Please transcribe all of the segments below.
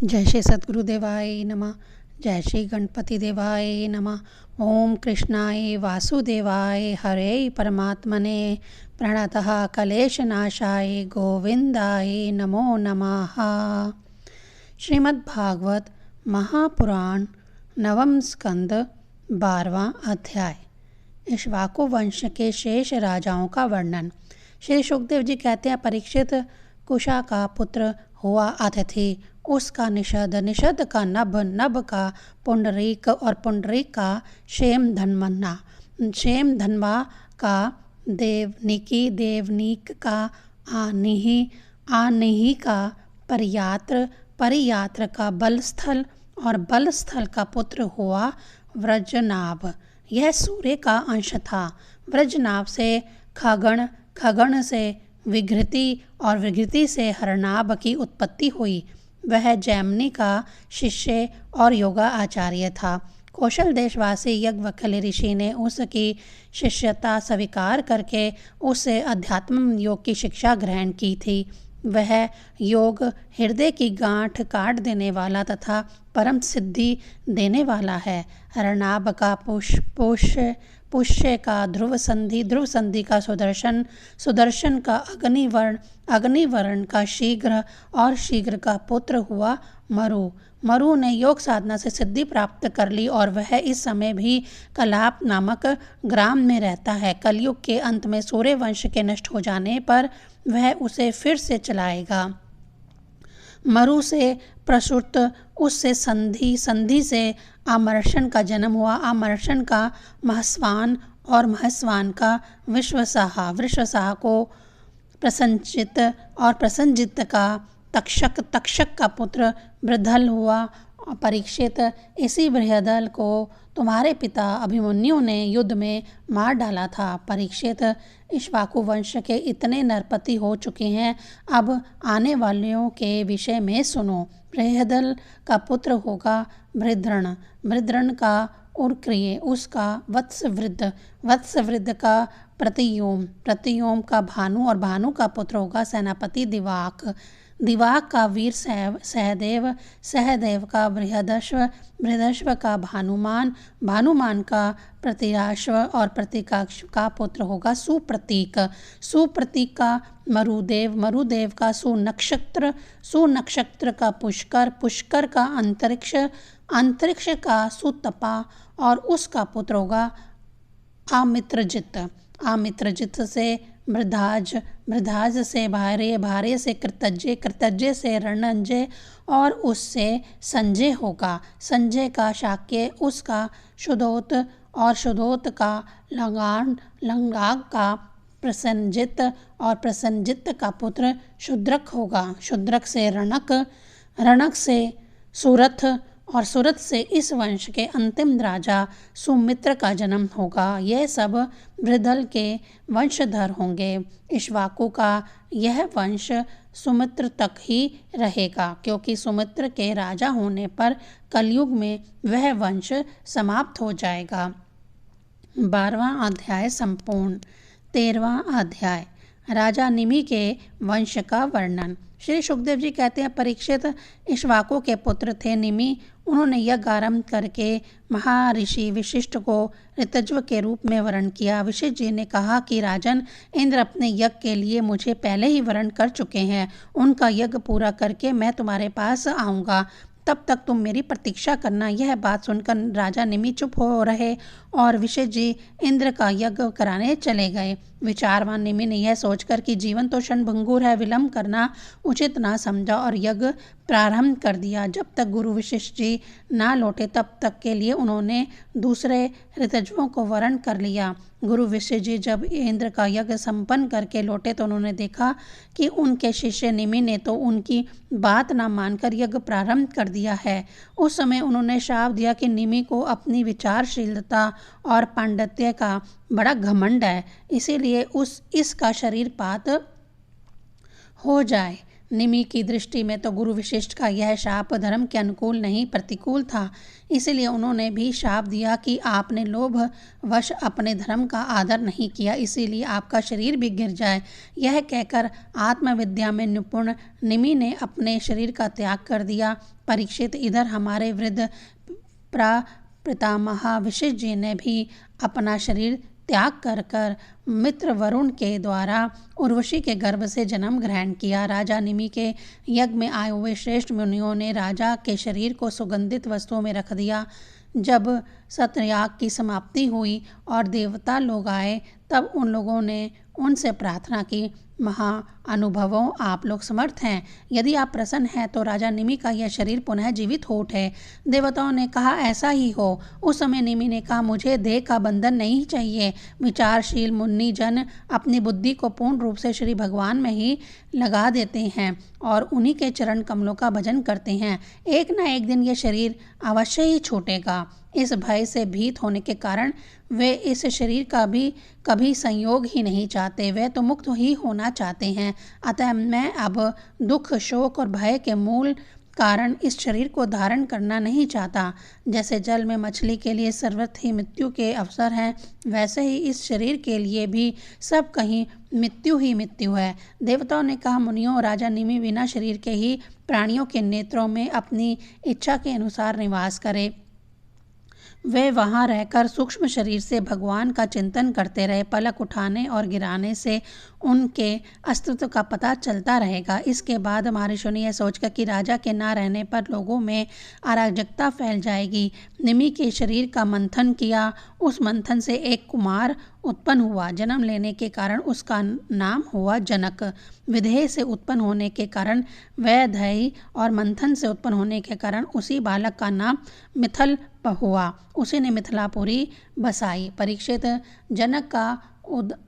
जय श्री सद्गुरुदेवाय नमः। जय श्री गणपति देवाय नमः। ओम कृष्णाय वासुदेवाय हरे परमात्मने प्रणतः कलेशनाशाय गोविंदाय नमो नमः। श्रीमद्भागवत महापुराण नवम स्कंद 12वां अध्याय। इक्ष्वाकु वंश के शेष राजाओं का वर्णन। श्री सुखदेव जी कहते हैं, परीक्षित कुशा का पुत्र हुआ अतिथि, उसका निषद, निषद का नभ, नभ का पुंडरीक और पुंडरीक का क्षेम धन्वन्ना, क्षेम धन्वा का देवनिकी, देवनीक का आनिहि, आनिहि का परियात्र, परियात्र का बलस्थल और बलस्थल का पुत्र हुआ व्रजनाभ। यह सूर्य का अंश था। व्रजनाभ से खगण, खगण से विघृति और विघृति से हरनाभ की उत्पत्ति हुई। वह जैमिनी का शिष्य और योगा आचार्य था। कौशल देशवासी याज्ञवल्क्य ऋषि ने उसकी शिष्यता स्वीकार करके उससे अध्यात्म योग की शिक्षा ग्रहण की थी। वह योग हृदय की गांठ काट देने वाला तथा परम सिद्धि देने वाला है। हरनाभ का पुष्य का ध्रुव संधि, ध्रुव संधि का सुदर्शन, सुदर्शन का अग्निवर्ण, अग्निवर्ण का शीघ्र और शीघ्र का पुत्र हुआ मरु। मरु ने योग साधना से सिद्धि प्राप्त कर ली और वह इस समय भी कलाप नामक ग्राम में रहता है। कलयुग के अंत में सूर्य वंश के नष्ट हो जाने पर वह उसे फिर से चलाएगा। मरु से प्रसुत, उससे संधि, संधि से आमर्षण का जन्म हुआ, आमर्षण का महस्वान और महस्वान का विश्वसाह, विश्वसाह को प्रसंजित और प्रसंजित का तक्षक, तक्षक का पुत्र बृहदल हुआ। परीक्षित, इसी बृहदल को तुम्हारे पिता अभिमन्यु ने युद्ध में मार डाला था। परीक्षित, इक्ष्वाकु वंश के इतने नरपति हो चुके हैं, अब आने वालों के विषय में सुनो। बृहदल का पुत्र होगा बृद्रण, बृद्रण का उर्क्रिय, उसका वत्सवृद्ध, वत्सवृद्ध का प्रतियोम, प्रतियोम का भानु और भानु का पुत्र होगा सेनापति दिवाक, दिवाक का वीर सहदेव, सहदेव का बृहदश्व, बृहदश्व का भानुमान, भानुमान का प्रतिराश्व और प्रतिकाक्ष का पुत्र होगा सुप्रतीक, सुप्रतीक का मरुदेव, मरुदेव का सुनक्षत्र, सुनक्षत्र का पुष्कर, पुष्कर का अंतरिक्ष, अंतरिक्ष का सुतपा और उसका पुत्र होगा आमित्रजित, आमित्रजित से मृधाज, मृधाज से भार्य, भार्य से कृतज्ञ, कृतज्ञ से रणंजय और उससे संजय होगा। संजय का शाक्य, उसका शुद्धोत और शुद्धोत का लंगान, लंगाग का प्रसन्नजित और प्रसन्नजित का पुत्र शुद्रक होगा। शुद्रक से रणक, रणक से सुरथ और सुरथ से इस वंश के अंतिम राजा सुमित्र का जन्म होगा। यह सब बृहदल के वंशधर होंगे। इक्ष्वाकु का यह वंश सुमित्र तक ही रहेगा, क्योंकि सुमित्र के राजा होने पर कलयुग में वह वंश समाप्त हो जाएगा। 12वां अध्याय संपूर्ण। 13वां अध्याय, राजा निमि के वंश का वर्णन। श्री सुखदेव जी कहते हैं, परीक्षित इक्ष्वाकु के पुत्र थे निमि। उन्होंने यज्ञ आरंभ करके महर्षि वशिष्ठ को ऋतज्व के रूप में वरण किया। वशिष्ठ जी ने कहा कि राजन, इंद्र अपने यज्ञ के लिए मुझे पहले ही वरण कर चुके हैं। उनका यज्ञ पूरा करके मैं तुम्हारे पास आऊँगा, तब तक तुम मेरी प्रतीक्षा करना। यह बात सुनकर राजा निमि चुप हो रहे और वशिष्ठ जी इंद्र का यज्ञ कराने चले गए। विचारवान निमि ने यह सोचकर कि जीवन तो क्षणभंगुर है, विलंब करना उचित ना समझा और यज्ञ प्रारंभ कर दिया। जब तक गुरु वशिष्ठ जी ना लौटे तब तक के लिए उन्होंने दूसरे ऋतज्वों को वरण कर लिया। गुरु वशिष्ठ जी जब इंद्र का यज्ञ संपन्न करके लौटे तो उन्होंने देखा कि उनके शिष्य निमि ने तो उनकी बात ना मानकर यज्ञ प्रारंभ कर दिया है। उस समय उन्होंने श्राप दिया कि निमि को अपनी विचारशीलता और पांडित्य का बड़ा घमंड है, इसीलिए इसका शरीर पात हो जाए। निमि की दृष्टि में तो गुरु विशिष्ट का यह शाप धर्म के अनुकूल नहीं प्रतिकूल था। इसलिए उन्होंने भी शाप दिया कि आपने लोभवश अपने धर्म का आदर नहीं किया, इसीलिए आपका शरीर भी गिर जाए। यह कहकर आत्मविद्या में निपुण निमि ने अपने शरीर का त्याग कर दिया। परीक्षित, इधर हमारे वृद्ध पितामह वशिष्ठ जी ने भी अपना शरीर त्याग कर मित्र वरुण के द्वारा उर्वशी के गर्भ से जन्म ग्रहण किया। राजा निमि के यज्ञ में आए हुए श्रेष्ठ मुनियों ने राजा के शरीर को सुगंधित वस्तुओं में रख दिया। जब सत्रयाग की समाप्ति हुई और देवता लोग आए, तब उन लोगों ने उनसे प्रार्थना की, महाअनुभवों, आप लोग समर्थ हैं, यदि आप प्रसन्न हैं तो राजा निमि का यह शरीर पुनः जीवित हो उठे। देवताओं ने कहा, ऐसा ही हो। उस समय निमि ने कहा, मुझे देह का बंधन नहीं चाहिए। विचारशील मुनि जन अपनी बुद्धि को पूर्ण रूप से श्री भगवान में ही लगा देते हैं और उन्हीं के चरण कमलों का भजन करते हैं। एक न एक दिन यह शरीर अवश्य ही छूटेगा। इस भय से भीत होने के कारण वे इस शरीर का भी कभी संयोग ही नहीं चाहते, वे तो मुक्त ही होना चाहते हैं। अतः मैं अब दुख, शोक और भय के मूल कारण इस शरीर को धारण करना नहीं चाहता। जैसे जल में मछली के लिए सर्वत्र ही मृत्यु के अवसर हैं, वैसे ही इस शरीर के लिए भी सब कहीं मृत्यु ही मृत्यु है। देवताओं ने कहा, मुनियों, राजा निमि बिना शरीर के ही प्राणियों के नेत्रों में अपनी इच्छा के अनुसार निवास करे। वे वहाँ रहकर सूक्ष्म शरीर से भगवान का चिंतन करते रहे। पलक उठाने और गिराने से उनके अस्तित्व का पता चलता रहेगा। इसके बाद महर्षियों ने यह सोचकर कि राजा के ना रहने पर लोगों में अराजकता फैल जाएगी, निमि के शरीर का मंथन किया। उस मंथन से एक कुमार उत्पन्न हुआ। जन्म लेने के कारण उसका नाम हुआ जनक। विदेह से उत्पन्न होने के कारण वैदेही और मंथन से उत्पन्न होने के कारण उसी बालक का नाम मिथिल हुआ। उसी ने मिथिलापुरी बसाई। परीक्षित, जनक का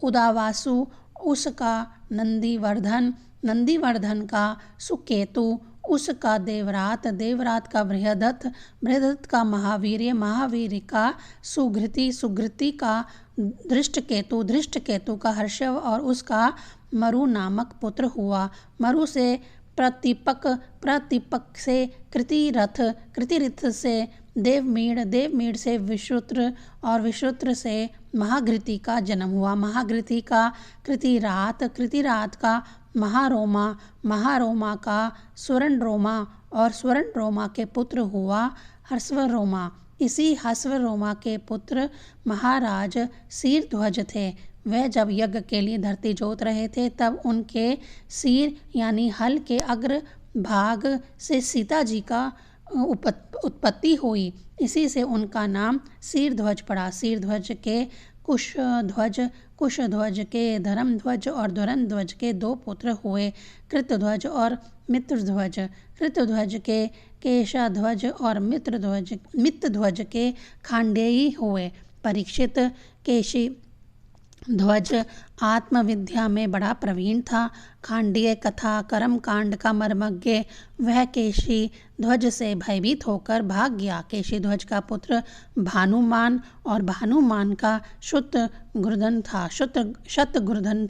उदावासु, उसका नंदीवर्धन, नंदीवर्धन का सुकेतु, उसका देवरात, देवरात का बृहदत्त, बृहदत्त का महावीर्य, महावीर्य का सुघृति, सुघृति का धृष्टकेतु, धृष्टकेतु का हर्षव और उसका मरु नामक पुत्र हुआ। मरु से प्रतिपक, प्रतिपक से कृतिरथ, कृतिरथ से देवमीड़, देवमीड़ से विश्रुत्र और विश्रुत्र से महाघृति का जन्म हुआ। महाघृति का कृतिरात, कृतिरात का महारोमा, महारोमा का स्वर्णरोमा और स्वर्णरोमा के पुत्र हुआ हर्षवरोमा। इसी हर्षवरोमा के पुत्र महाराज शीरध्वज थे। वह जब यज्ञ के लिए धरती जोत रहे थे, तब उनके सिर यानी हल के अग्र भाग से सीता जी का उत्पत्ति हुई। इसी से उनका नाम शीरध्वज पड़ा। शीरध्वज के कुशध्वज, कुशध्वज के धर्मध्वज और धर्मध्वज के दो पुत्र हुए, कृतध्वज और मित्रध्वज। कृतध्वज के केशाध्वज और मित्रध्वज के खांडेयी हुए। परीक्षित, केशी ध्वज आत्मविद्या में बड़ा प्रवीण था। खांडीय कथा कर्म कांड का मर्मज्ञ वह केशी ध्वज से भयभीत होकर भाग गया। केशी ध्वज का पुत्र भानुमान और भानुमान का शतघ्रुधन था। शतघ्रुधन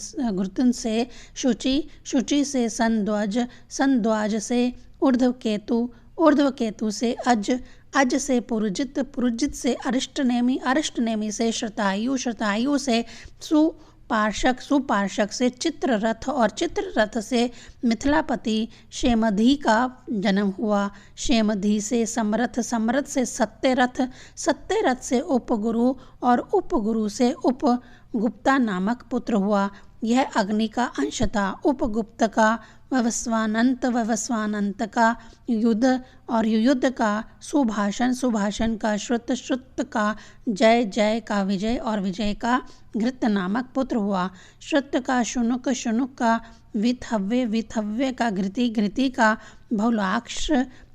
से शुचि, शुचि से संध्वज, संध्वज से ऊर्ध्वकेतु, ऊर्ध्वकेतु से अज, अज से पुरुजित, पुरुजित से अरिष्टनेमि, अरिष्टनेमि से शतायु, शतायु से सुपार्शक, सुपार्शक से चित्ररथ और चित्ररथ से मिथिलापति शेमधी का जन्म हुआ। शेमधी से समरथ, समरथ से सत्यरथ, सत्यरथ से उपगुरु और उपगुरु से उपगुप्ता नामक पुत्र हुआ। यह अग्नि का अंश था। उपगुप्त का ववस्वानंत, ववस्वानंत का युद्ध और युद्ध का सुभाषण, सुभाषण का श्रुत, श्रुत का जय, जय का विजय और विजय का घृत नामक पुत्र हुआ। श्रुत का शुनुक, शुनुक का विथव्य, विथव्य का घृति, घृति का बहुलाक्ष,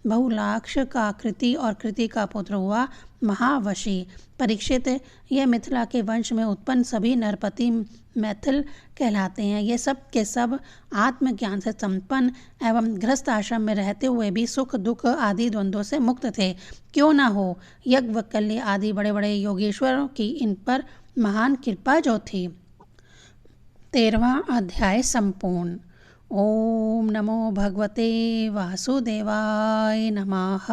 बहुलाक्ष का कृति और कृति का पुत्र हुआ महावशी। परीक्षित, यह मिथिला के वंश में उत्पन्न सभी नरपति मैथिल कहलाते हैं। ये सब के सब आत्मज्ञान से संपन्न एवं गृहस्थ आश्रम में रहते हुए भी सुख दुख आदि द्वंद्वों से मुक्त थे। क्यों ना हो, यज्ञवल्क्य आदि बड़े बड़े योगेश्वरों की इन पर महान कृपा जो थी। 13वां अध्याय संपूर्ण। ओम नमो भगवते वासुदेवाय नमः।